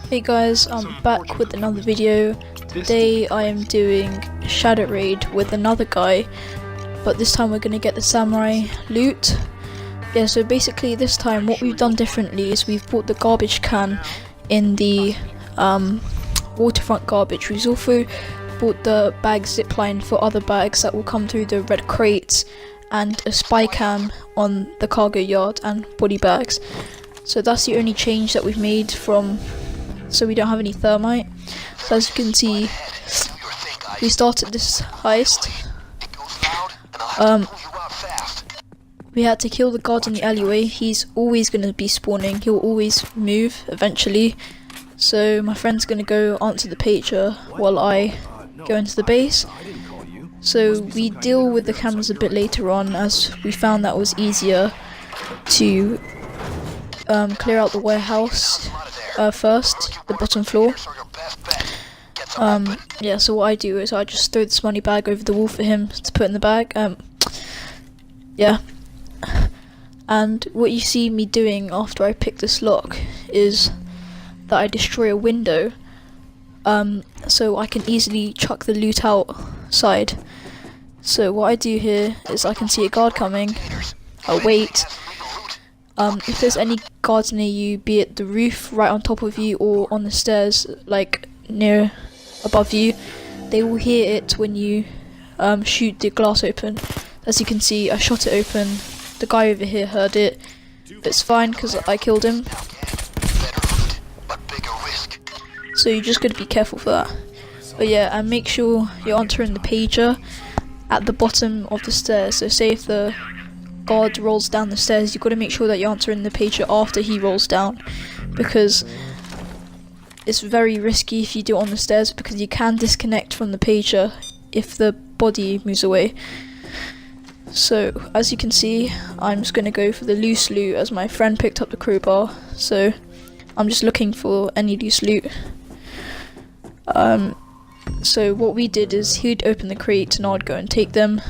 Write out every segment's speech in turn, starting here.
Hey guys, I'm back with another video. Today I am doing Shadow Raid with another guy, but this time we're going to get the samurai loot. Yeah, so basically this time what we've done differently is we've bought the garbage can in the waterfront garbage. We've also bought the bag zipline for other bags that will come through the red crates, and a spy cam on the cargo yard and body bags. So that's the only change that we've made so we don't have any thermite. So as you can see, we started this heist. We had to kill the guard in the alleyway. He's always going to be spawning, he'll always move eventually. So my friend's going to go answer the pager while I go into the base. So we deal with the cameras a bit later on, as we found that was easier to clear out the warehouse first, the bottom floor. Yeah, so what I do is I just throw this money bag over the wall for him to put in the bag. Yeah. And what you see me doing after I pick this lock is that I destroy a window, so I can easily chuck the loot outside. So what I do here is I can see a guard coming, I wait. If there's any guards near you, be it the roof right on top of you or on the stairs like near above you, they will hear it when you shoot the glass open. As you can see, I shot it open. The guy over here heard it. It's fine because I killed him. So you just gotta be careful for that. But yeah, and make sure you're answering the pager at the bottom of the stairs. So say if the guard rolls down the stairs, you've got to make sure that you're answering the pager after he rolls down, because it's very risky if you do it on the stairs, because you can disconnect from the pager if the body moves away. So as you can see, I'm just going to go for the loose loot as my friend picked up the crowbar, so I'm just looking for any loose loot. So what we did is he'd open the crate and I'd go and take them.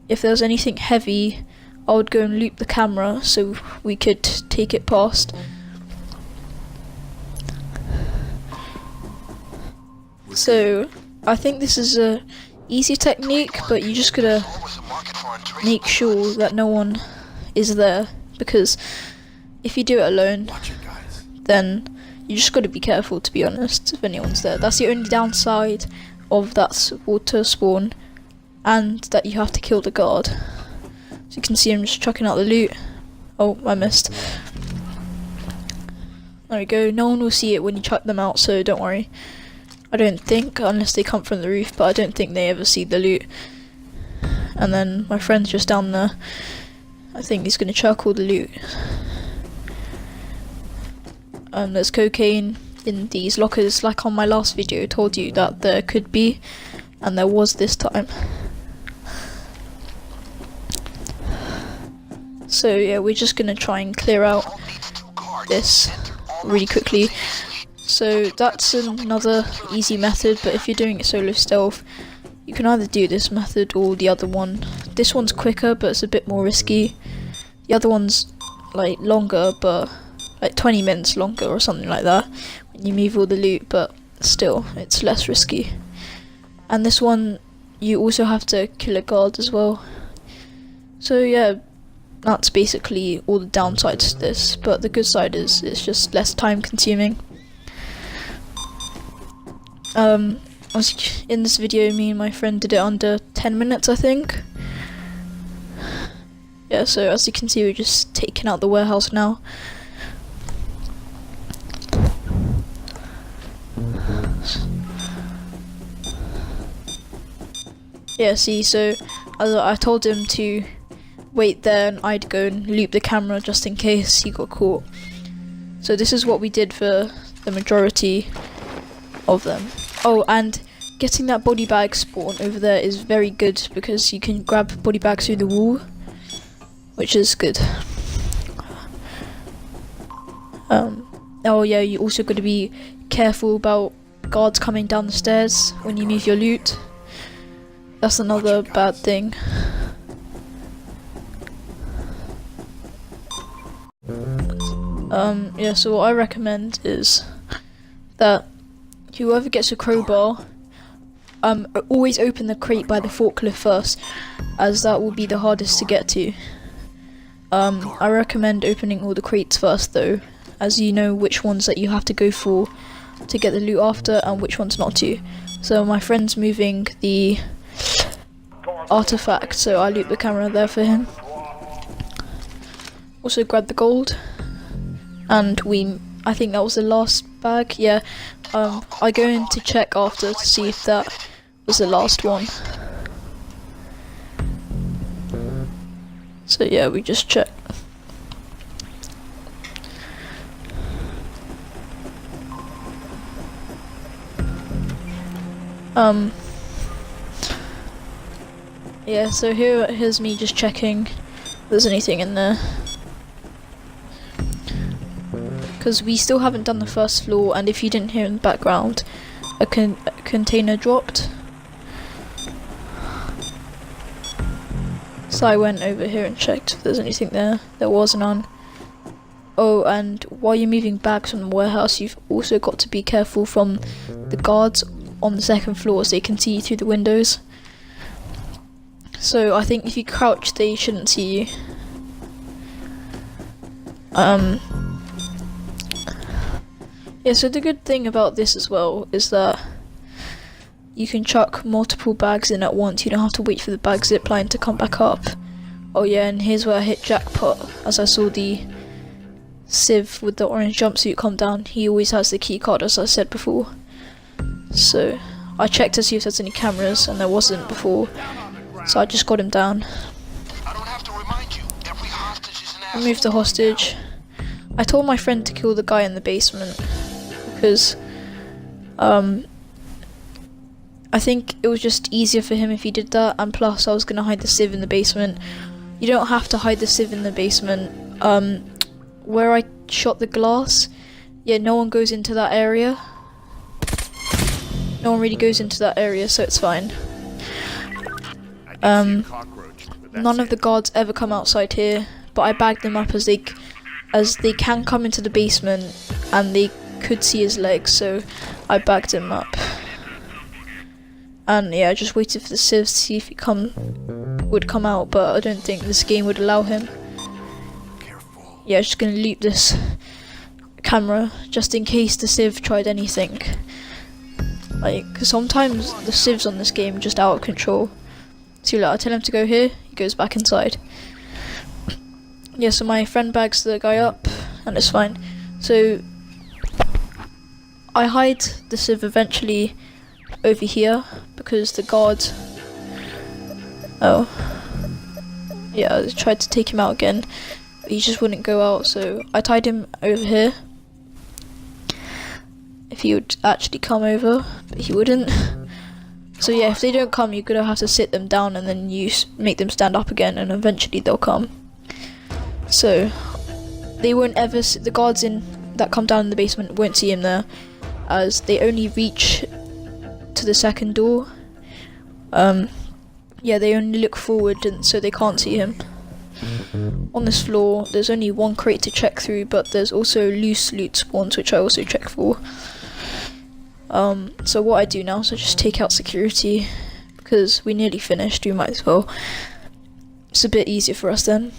If there was anything heavy, I would go and loop the camera so we could take it past. So I think this is a easy technique, but you just gotta make sure that no one is there, because if you do it alone, then you just gotta be careful, to be honest, if anyone's there. That's the only downside of that water spawn, and that you have to kill the guard. So you can see I'm just chucking out the loot. Oh, I missed. There we go. No one will see it when you chuck them out, so don't worry. I don't think, unless they come from the roof, but I don't think they ever see the loot. And then my friend's just down there. I think he's going to chuck all the loot. There's cocaine in these lockers, like on my last video I told you that there could be, and there was this time. So yeah, we're just gonna try and clear out this really quickly. So that's another easy method, but if you're doing it solo stealth, you can either do this method or the other one. This one's quicker, but it's a bit more risky. The other one's like longer, but like 20 minutes longer or something like that when you move all the loot, but still, it's less risky. And this one, you also have to kill a guard as well. So yeah, that's basically all the downsides to this, but the good side is it's just less time consuming. In this video, me and my friend did it under 10 minutes, I think. Yeah, so as you can see, we're just taking out the warehouse now. Yeah, see, so I told him to wait there and I'd go and loop the camera just in case he got caught. So this is what we did for the majority of them. Oh, and getting that body bag spawn over there is very good, because you can grab body bags through the wall, which is good. Oh yeah, you also got to be careful about guards coming down the stairs when you move your loot. That's another bad thing. Yeah, so what I recommend is that whoever gets a crowbar, always open the crate by the forklift first, as that will be the hardest to get to. I recommend opening all the crates first though, as you know which ones that you have to go for to get the loot after and which ones not to. So my friend's moving the artifact, so I loop the camera there for him. Also grab the gold, and I think that was the last bag, yeah. I go in to check after to see if that was the last one. So yeah, we just check. Yeah, so here's me just checking if there's anything in there. Because we still haven't done the first floor, and if you didn't hear in the background, a container dropped. So I went over here and checked if there's anything there. There was none. Oh, and while you're moving bags from the warehouse, you've also got to be careful from the guards on the second floor, as they can see you through the windows. So I think if you crouch, they shouldn't see you. Yeah, so the good thing about this as well is that you can chuck multiple bags in at once. You don't have to wait for the bag zipline to come back up. Oh yeah, and here's where I hit jackpot, as I saw the Civ with the orange jumpsuit come down. He always has the key card, as I said before. So I checked to see if there's any cameras, and there wasn't before. So I just got him down. Removed the hostage. I told my friend to kill the guy in the basement because I think it was just easier for him if he did that, and plus I was gonna hide the Civ in the basement. You don't have to hide the Civ in the basement. Where I shot the glass, yeah, no one goes into that area. No one really goes into that area, so it's fine. None of the guards ever come outside here, but I bagged them up as they can come into the basement, and they could see his legs, so I bagged him up. And yeah, I just waited for the Civ to see if he would come out, but I don't think this game would allow him. Yeah, just gonna loop this camera just in case the Civ tried anything. Like, 'cause sometimes the Civs on this game are just out of control. So like, I tell him to go here, he goes back inside. Yeah, so my friend bags the guy up, and it's fine. So I hide the Civ eventually over here because the guard. Oh, yeah, I tried to take him out again, but he just wouldn't go out. So I tied him over here. If he would actually come over, but he wouldn't. So yeah, if they don't come, you're gonna have to sit them down and then you make them stand up again, and eventually they'll come. So they won't ever the guards that come down in the basement won't see him there, as they only reach to the second door. Yeah, they only look forward, and so they can't see him. On this floor, there's only one crate to check through, but there's also loose loot spawns, which I also check for. So what I do now is I just take out security, because we nearly finished, we might as well. It's a bit easier for us then.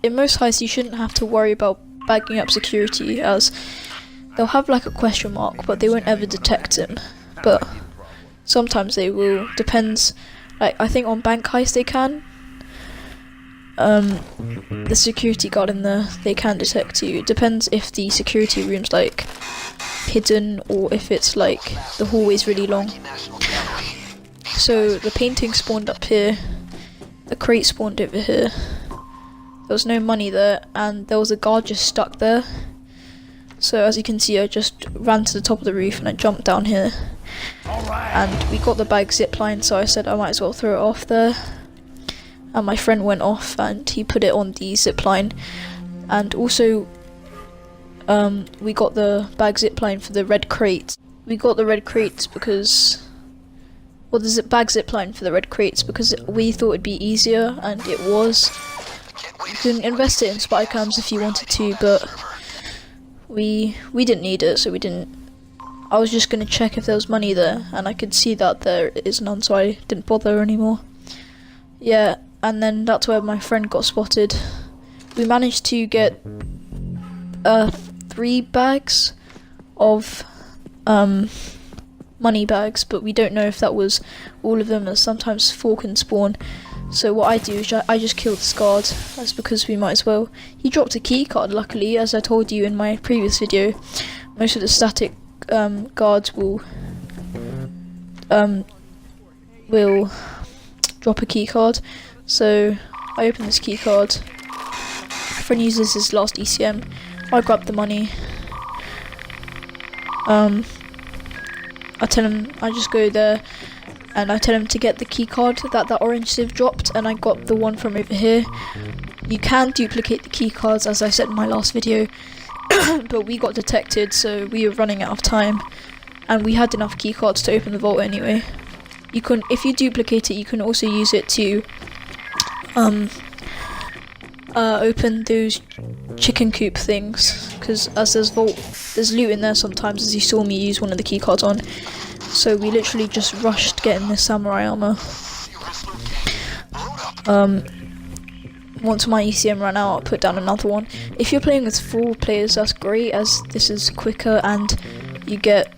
In most heists you shouldn't have to worry about bagging up security, as they'll have like a question mark, but they won't ever detect him. But sometimes they will, depends. Like, I think on bank heist they can. The security guard in there, they can detect you. It depends if the security room's like hidden, or if it's like the hallway's really long. So the painting spawned up here, the crate spawned over here. There was no money there, and there was a guard just stuck there. So as you can see, I just ran to the top of the roof and I jumped down here. And we got the bag zipline, so I said I might as well throw it off there. And my friend went off and he put it on the zipline. And also, we got the bag zipline for the red crate. We got the red crates because or the bag zipline for the red crates, because we thought it'd be easier, and it was. You can invest it in spy cams if you wanted to, but we didn't need it, so we didn't. I was just gonna check if there was money there, and I could see that there is none, so I didn't bother anymore. Yeah, and then that's where my friend got spotted. We managed to get 3 bags of money bags, but we don't know if that was all of them, as sometimes 4 can spawn. So what I do is I just kill this guard, that's because we might as well. He dropped a key card, luckily, as I told you in my previous video. Most of the static guards will drop a key card. So I open this key card. My friend uses his last ECM. I grab the money. I tell him, I just go there and I tell him to get the key card that orange sieve dropped, and I got the one from over here. You can duplicate the key cards, as I said in my last video, but we got detected, so we were running out of time, and we had enough key cards to open the vault anyway. You can, if you duplicate it, you can also use it to open those chicken coop things, because as there's loot in there sometimes, as you saw me use one of the key cards on. So we literally just rushed getting this samurai armor. Once my ECM ran out, I put down another one. If you're playing with 4 players, that's great, as this is quicker, and you get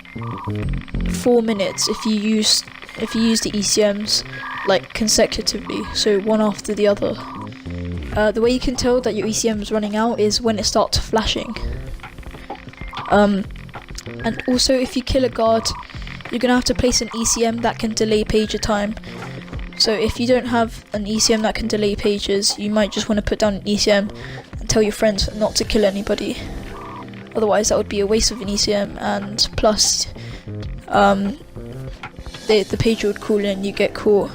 4 minutes if you use the ECMs like consecutively, so one after the other. The way you can tell that your ECM is running out is when it starts flashing. And also, if you kill a guard, you're gonna have to place an ECM that can delay pager time. So if you don't have an ECM that can delay pages, you might just want to put down an ECM and tell your friends not to kill anybody. Otherwise, that would be a waste of an ECM, and plus, the pager would call in, you get caught.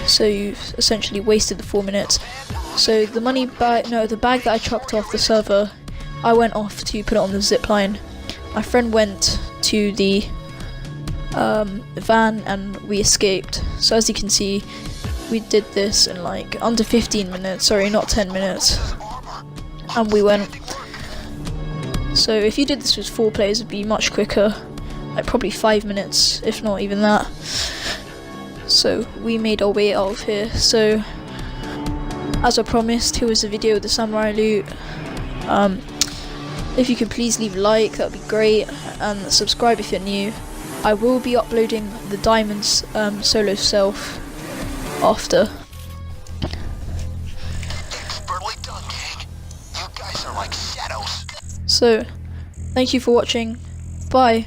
So you've essentially wasted the 4 minutes. So the the bag that I chucked off the server, I went off to put it on the zipline. My friend went to the van and we escaped. So as you can see, we did this in like under 15 minutes, sorry, not 10 minutes. And we went. So if you did this with 4 players, it'd be much quicker, like probably 5 minutes, if not even that. So we made our way out of here. So as I promised, here was the video of the samurai loot. If you could please leave a like, that would be great, and subscribe if you're new. I will be uploading the diamonds solo self after. Expertly done, gang. You guys are like shadows. So thank you for watching. Bye.